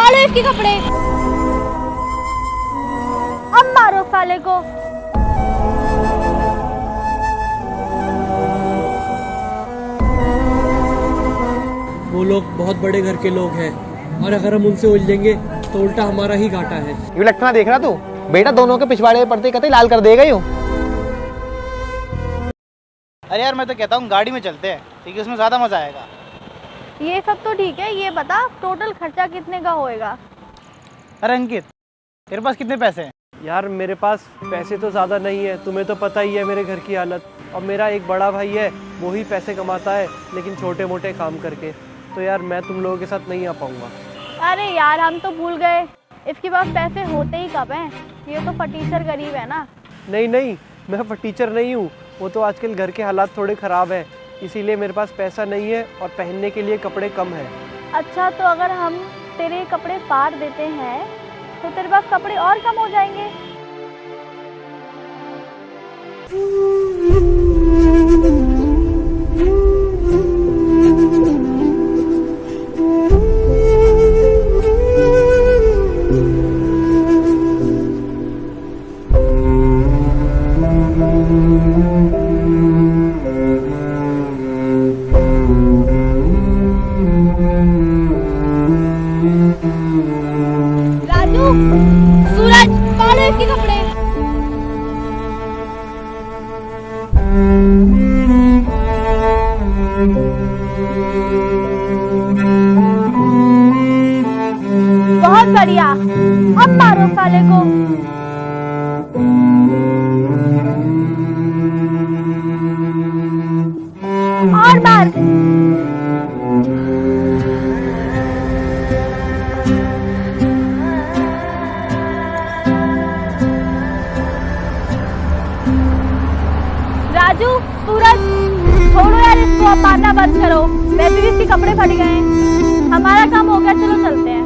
फाड़ो इसके कपड़े, अब मारो साले को। वो लोग बहुत बड़े घर के लोग हैं और अगर हम उनसे उलझेंगे तो उल्टा हमारा ही घाटा है। ये लगता देख रहा तू बेटा, दोनों के पिछवाड़े में पड़ते कतई लाल कर देगा यूं। अरे यार मैं तो कहता हूँ गाड़ी में चलते हैं, क्योंकि उसमें ज़्यादा मज़ा आएगा। ये सब तो ठीक है, ये बता टोटल खर्चा कितने का होएगा? अरे अंकित, तेरे पास कितने पैसे हैं? यार मेरे पास पैसे तो ज़्यादा नहीं है, तुम्हें तो पता ही है मेरे घर की हालत। और मेरा एक बड़ा भाई है, वो ही पैसे कमाता है लेकिन छोटे मोटे काम करके। तो यार मैं तुम लोगों के साथ नहीं आ पाऊँगा। अरे यार हम तो भूल गए, इसके पास पैसे होते ही कब हैं? ये तो फटीचर गरीब है ना। नहीं नहीं, मैं फटीचर नहीं हूँ, वो तो आजकल घर के हालात थोड़े ख़राब हैं, इसीलिए मेरे पास पैसा नहीं है और पहनने के लिए कपड़े कम हैं। अच्छा तो अगर हम तेरे कपड़े फाड़ देते हैं तो तेरे पास कपड़े और कम हो जाएंगे। राजू, सूरज, फाड़ो इसके कपड़े। बहुत बढ़िया, अब मारो साले को। और मार। राजू, सूरज, छोड़ो यार इसको, अब मारना बंद करो। वैसे भी इसके कपड़े फट गए हैं, हमारा काम हो गया, चलो चलते हैं।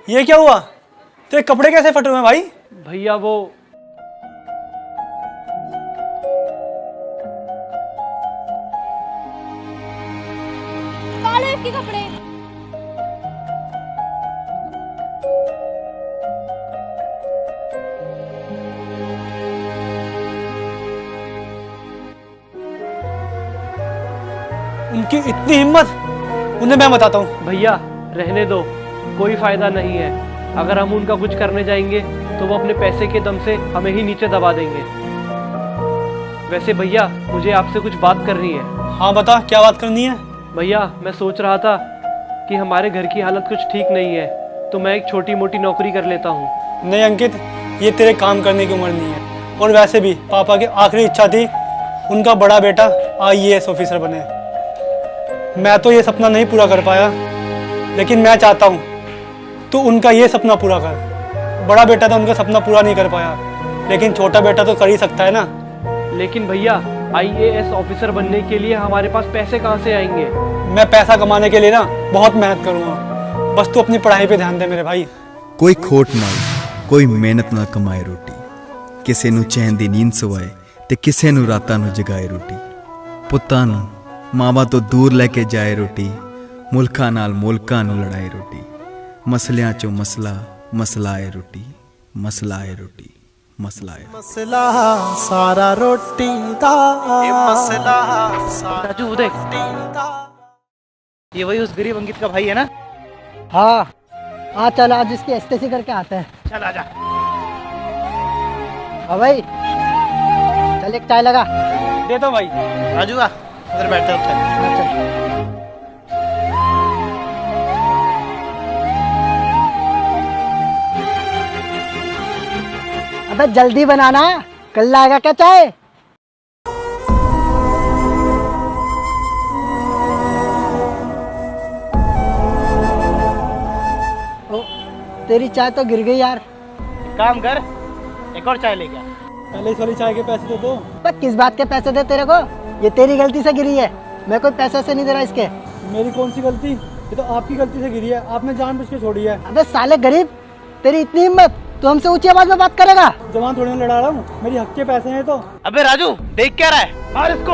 ये क्या हुआ? तेरे कपड़े कैसे फट रहे हैं भाई? भैया वो फाड़ो इसके कपड़े। उनकी इतनी हिम्मत, उन्हें मैं बताता हूँ। भैया रहने दो, कोई फायदा नहीं है। अगर हम उनका कुछ करने जाएंगे तो वो अपने पैसे के दम से हमें ही नीचे दबा देंगे। वैसे भैया मुझे आपसे कुछ बात करनी है। हाँ बता, क्या बात करनी है? भैया मैं सोच रहा था कि हमारे घर की हालत कुछ ठीक नहीं है, तो मैं एक छोटी मोटी नौकरी कर लेता हूँ। नहीं अंकित, ये तेरे काम करने की उम्र नहीं है। और वैसे भी पापा की आखिरी इच्छा थी उनका बड़ा बेटा IAS ऑफिसर बने। मैं तो ये सपना नहीं पूरा कर पाया, लेकिन मैं चाहता हूँ तो उनका ये सपना पूरा कर। बड़ा बेटा तो उनका सपना पूरा नहीं कर पाया, लेकिन छोटा बेटा तो कर ही सकता है ना। लेकिन भैया IAS ऑफिसर बनने के लिए हमारे पास पैसे कहाँ से आएंगे? मैं पैसा कमाने के लिए ना बहुत मेहनत करूँगा, बस तू अपनी पढ़ाई पे ध्यान दे मेरे भाई। कोई खोट ना कोई मेहनत ना कमाए रोटी, किसी नू चैन दी नींद सवाए ते किसी नू रातां नू जगाए रोटी। पुत्तां नू मावा तो दूर लेके जाए रोटी, मुल्कां नाल मुल्कां नू लड़ाए रोटी। मसलियां चो मसला मसला है रोटी, मसला है रोटी, मसला है मसला सारा रोटी दा, मसला सारा राजू वो देख, ये वही उस गरीब अंकित का भाई है ना? हाँ हाँ, चल आज इसकी एस्टेसी करके आते हैं। चल आजा। हाँ भाई, चल एक चाय लगा। दे दो भाई। राजू आ, उधर बैठते हैं। हाँ, चल। अबे जल्दी बनाना, कल लाएगा क्या चाय? ओ, तेरी चाय तो गिर गई यार। काम कर, एक और चाय लेके आ। पहले इस वाली चाय के पैसे तो दो। पर किस बात के पैसे दे तेरे को? ये तेरी गलती से गिरी है, मैं कोई पैसे से नहीं दे रहा इसके। मेरी कौन सी गलती? ये तो आपकी गलती से गिरी है, आपने जानबूझ के छोड़ी है। अबे साले गरीब, तेरी इतनी हिम्मत, तू हमसे ऊंची आवाज में बात करेगा? जवान थोड़ी ना लड़ा रहा हूँ, मेरी हक के पैसे हैं तो। अबे राजू, देख क्या रहा है, मार इसको।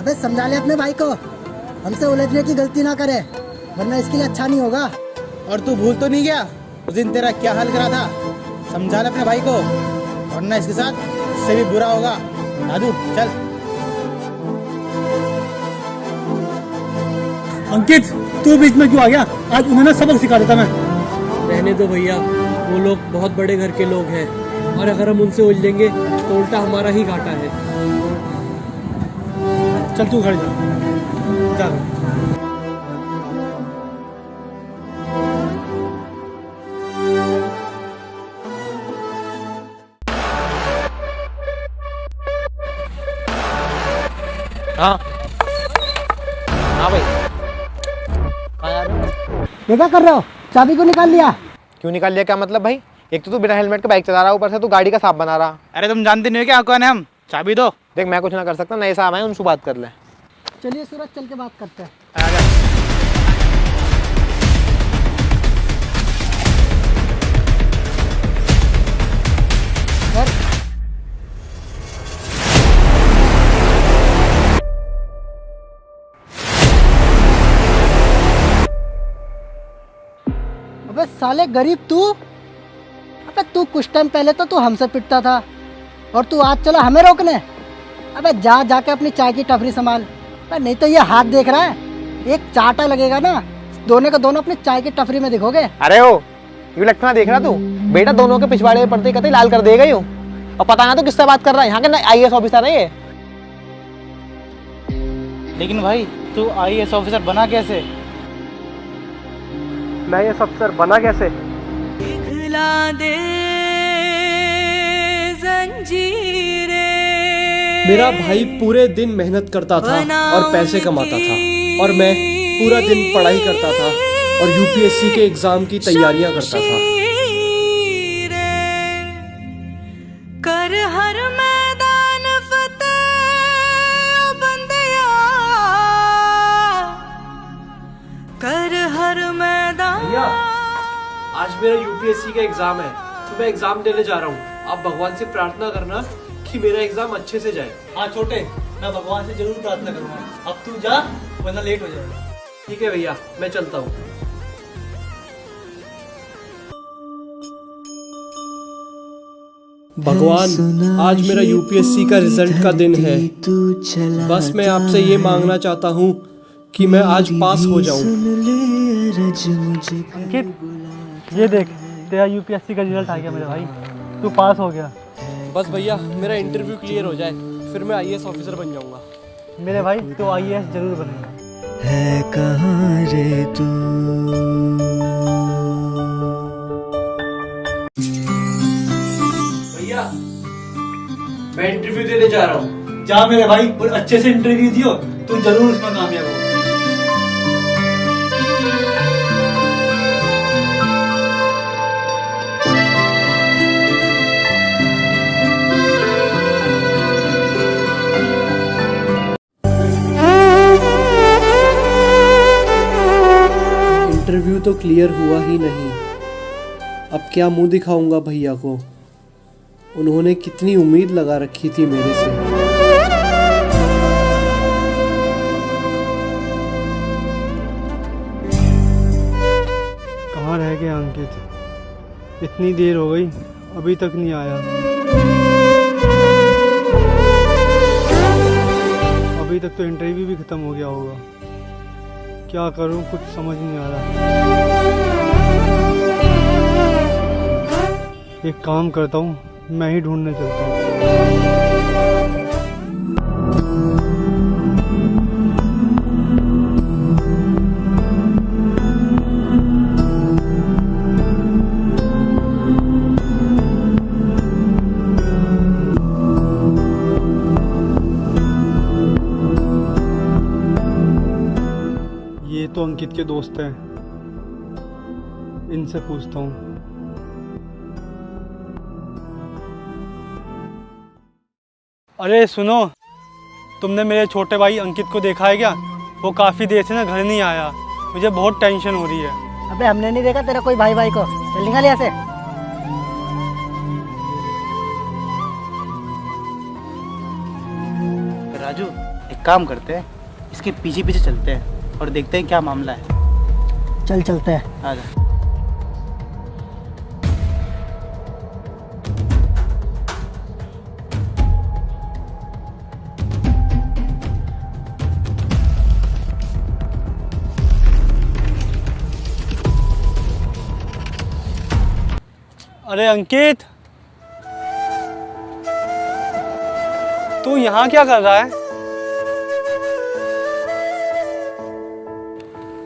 अबे समझा ले अपने भाई को, हमसे उलझने की गलती ना करे, वरना इसके लिए अच्छा नहीं होगा। और तू भूल तो नहीं गया उस दिन तेरा क्या हाल करा था? समझा ले अपने भाई को, वरना इसके साथ इससे भी बुरा होगा। राजू चल। अंकित, तू बीच में क्यों आ गया? आज उन्होंने सबक सिखा देता मैं। रहने दो भैया, वो लोग बहुत बड़े घर के लोग हैं और अगर हम उनसे उलझेंगे तो उल्टा हमारा ही घाटा है। चल तू घर जा। हाँ हाँ भाई, कहाँ जा रहे हो? ये क्या कर रहे हो? चाबी को निकाल लिया? क्यों निकाल लिया? क्या मतलब भाई? एक तो तू बिना हेलमेट के बाइक चला रहा, ऊपर से तू गाड़ी का साफ बना रहा। अरे तुम जानते नहीं हो क्या कौन है हम? चाबी दो। देख मैं कुछ ना कर सकता, नए साहब आए उनसे बात कर ले। चलिए सूरज, चल के बात करते हैं। अबे साले गरीब तू, अबे तू कुछ टाइम पहले तो तू हमसे पिटता था और तू आज चला हमें रोकने। अबे जा जाके अपनी चाय की टपरी संभाल, नहीं तो ये हाथ देख रहा है, एक चाटा लगेगा ना, दोनों के दोनों अपनी चाय की टपरी में दिखोगे। अरे ओ, यू लटकना देख रहा तू? बेटा दोनों के पिछवाड़े में पड़ते कतई लाल कर देगा यूं। और पता ना तो किससे बात कर रहा है, यहाँ के IAS ऑफिसर है ये। लेकिन भाई तू IAS ऑफिसर बना कैसे? मैं ये अफसर बना कैसे? मेरा भाई पूरे दिन मेहनत करता था और पैसे कमाता था और मैं पूरा दिन पढ़ाई करता था और UPSC के एग्जाम की तैयारियां करता था। कर हर मैदान फतेह बंदिया, कर हर मैदान। भैया, आज मेरा UPSC का एग्जाम है तो मैं एग्जाम देने जा रहा हूँ। आप भगवान से प्रार्थना करना कि मेरा एग्जाम अच्छे से जाए। हाँ छोटे, मैं भगवान से जरूर प्रार्थना करूंगा। अब तू जा, वरना लेट हो जाएगा। ठीक है भैया, मैं चलता हूँ। भगवान, आज मेरा UPSC का रिजल्ट का दिन है। बस मैं आपसे ये मांगना चाहता हूँ कि मैं आज पास हो जाऊँ। अंकित, ये देख, तेरा UPSC का रिजल्ट आ गया मेरे भाई, तू पास हो गया। बस भैया, मेरा इंटरव्यू क्लियर हो जाए, फिर मैं IAS ऑफिसर बन जाऊँगा। मेरे भाई, तो IAS जरूर बनेगा। है कहाँ रे तू? भैया, मैं इंटरव्यू देने जा रहा हूँ। जा मेरे भाई, और अच्छे से इंटरव्यू दियो, तू जरूर उसमें कामयाब होगा। इंटरव्यू तो क्लियर हुआ ही नहीं, अब क्या मुंह दिखाऊंगा भैया को? उन्होंने कितनी उम्मीद लगा रखी थी मेरे से। कहाँ रह गया अंकित? इतनी देर हो गई, अभी तक नहीं आया। अभी तक तो इंटरव्यू भी खत्म हो गया होगा। क्या करूं, कुछ समझ नहीं आ रहा। एक काम करता हूं, मैं ही ढूंढने चलता हूं। ये तो अंकित के दोस्त हैं, इनसे पूछता हूँ। अरे सुनो, तुमने मेरे छोटे भाई अंकित को देखा है क्या? वो काफ़ी देर से ना घर नहीं आया, मुझे बहुत टेंशन हो रही है। अबे हमने नहीं देखा तेरा कोई भाई को। चल निकल यहाँ से। राजू, एक काम करते हैं, इसके पीछे पीछे चलते हैं और देखते हैं क्या मामला है। चल चलते हैं। आजा। अरे अंकित, तू यहाँ क्या कर रहा है?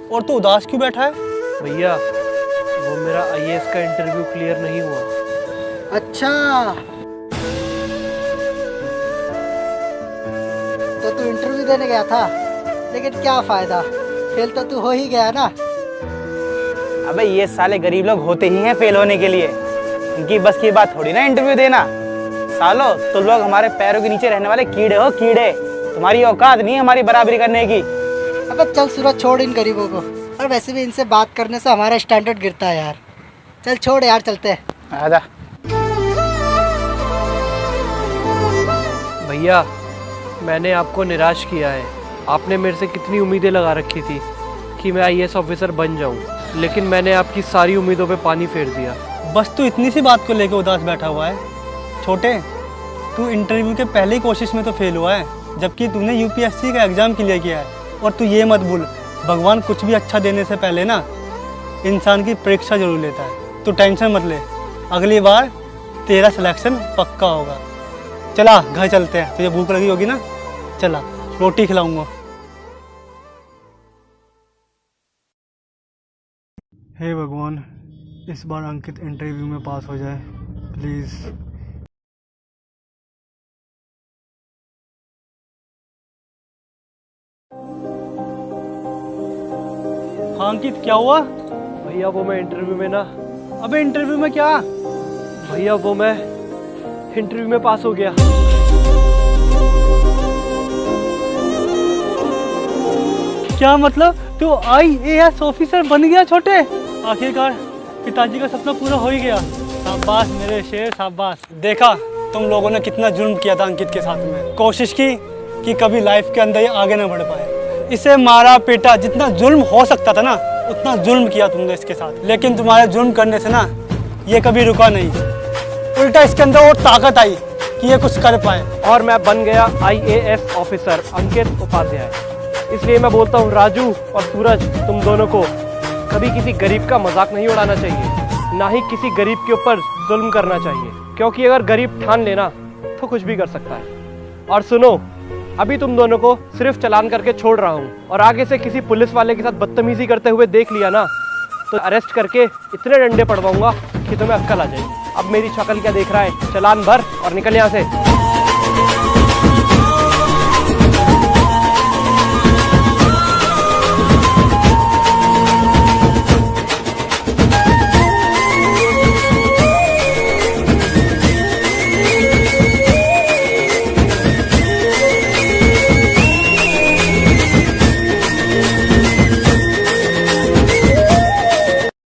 और तू उदास क्यों बैठा है? भैया, वो मेरा आईएएस का इंटरव्यू क्लियर नहीं हुआ। अच्छा, तो तू इंटरव्यू देने गया था, लेकिन क्या फायदा, फेल तो तू हो ही गया ना। अबे ये साले गरीब लोग होते ही हैं फेल होने के लिए, इनकी बस की बात थोड़ी ना इंटरव्यू देना। सालो, तुम लोग हमारे पैरों के नीचे रहने वाले कीड़े हो, कीड़े। तुम्हारी औकात नहीं है हमारी बराबरी करने की। अबे चल सूरज, छोड़ इन गरीबों को। और वैसे भी इनसे बात करने से हमारा स्टैंडर्ड गिरता है यार। चल छोड़ यार, चलते हैं। आजा। भैया, मैंने आपको निराश किया है। आपने मेरे से कितनी उम्मीदें लगा रखी थी कि मैं आईएएस ऑफिसर बन जाऊं, लेकिन मैंने आपकी सारी उम्मीदों पे पानी फेर दिया। बस तू इतनी सी बात को लेकर उदास बैठा हुआ है? छोटे, तू इंटरव्यू के पहली कोशिश में तो फेल हुआ है, जबकि तूने यूपीएससी का एग्ज़ाम क्लियर किया है। और तू ये मत भूल, भगवान कुछ भी अच्छा देने से पहले ना इंसान की परीक्षा जरूर लेता है। तू टेंशन मत ले, अगली बार तेरा सिलेक्शन पक्का होगा। चला घर चलते हैं, तुझे भूख लगी होगी ना? चला, रोटी खिलाऊंगा। हे भगवान, इस बार अंकित इंटरव्यू में पास हो जाए प्लीज़। हाँ अंकित, क्या हुआ? भैया, वो मैं इंटरव्यू में ना। अबे इंटरव्यू में क्या? भैया, वो मैं इंटरव्यू में पास हो गया। क्या मतलब? तू आईएएस ऑफिसर बन गया छोटे? आखिरकार पिताजी का सपना पूरा हो ही गया। शाबाश मेरे शेर, शाबाश। देखा तुम लोगों ने कितना जुल्म किया था अंकित के साथ में। कोशिश की कि कभी लाइफ के अंदर ये आगे ना बढ़ पाए। इसे मारा पीटा, जितना जुल्म हो सकता था ना उतना जुल्म किया तुमने इसके साथ। लेकिन तुम्हारे जुल्म करने से ना ये कभी रुका नहीं, उल्टा इसके अंदर और ताकत आई कि ये कुछ कर पाए। और मैं बन गया आईएएस ऑफिसर अंकित उपाध्याय। इसलिए मैं बोलता हूँ राजू और सूरज, तुम दोनों को कभी किसी गरीब का मजाक नहीं उड़ाना चाहिए, ना ही किसी गरीब के ऊपर जुल्म करना चाहिए, क्योंकि अगर गरीब ठान लेना तो कुछ भी कर सकता है। और सुनो, अभी तुम दोनों को सिर्फ चालान करके छोड़ रहा हूँ, और आगे से किसी पुलिस वाले के साथ बदतमीजी करते हुए देख लिया ना तो अरेस्ट करके इतने डंडे पड़वाऊंगा कि तुम्हें अक्ल आ जाएगी। अब मेरी शक्ल क्या देख रहा है? चालान भर और निकल यहाँ से।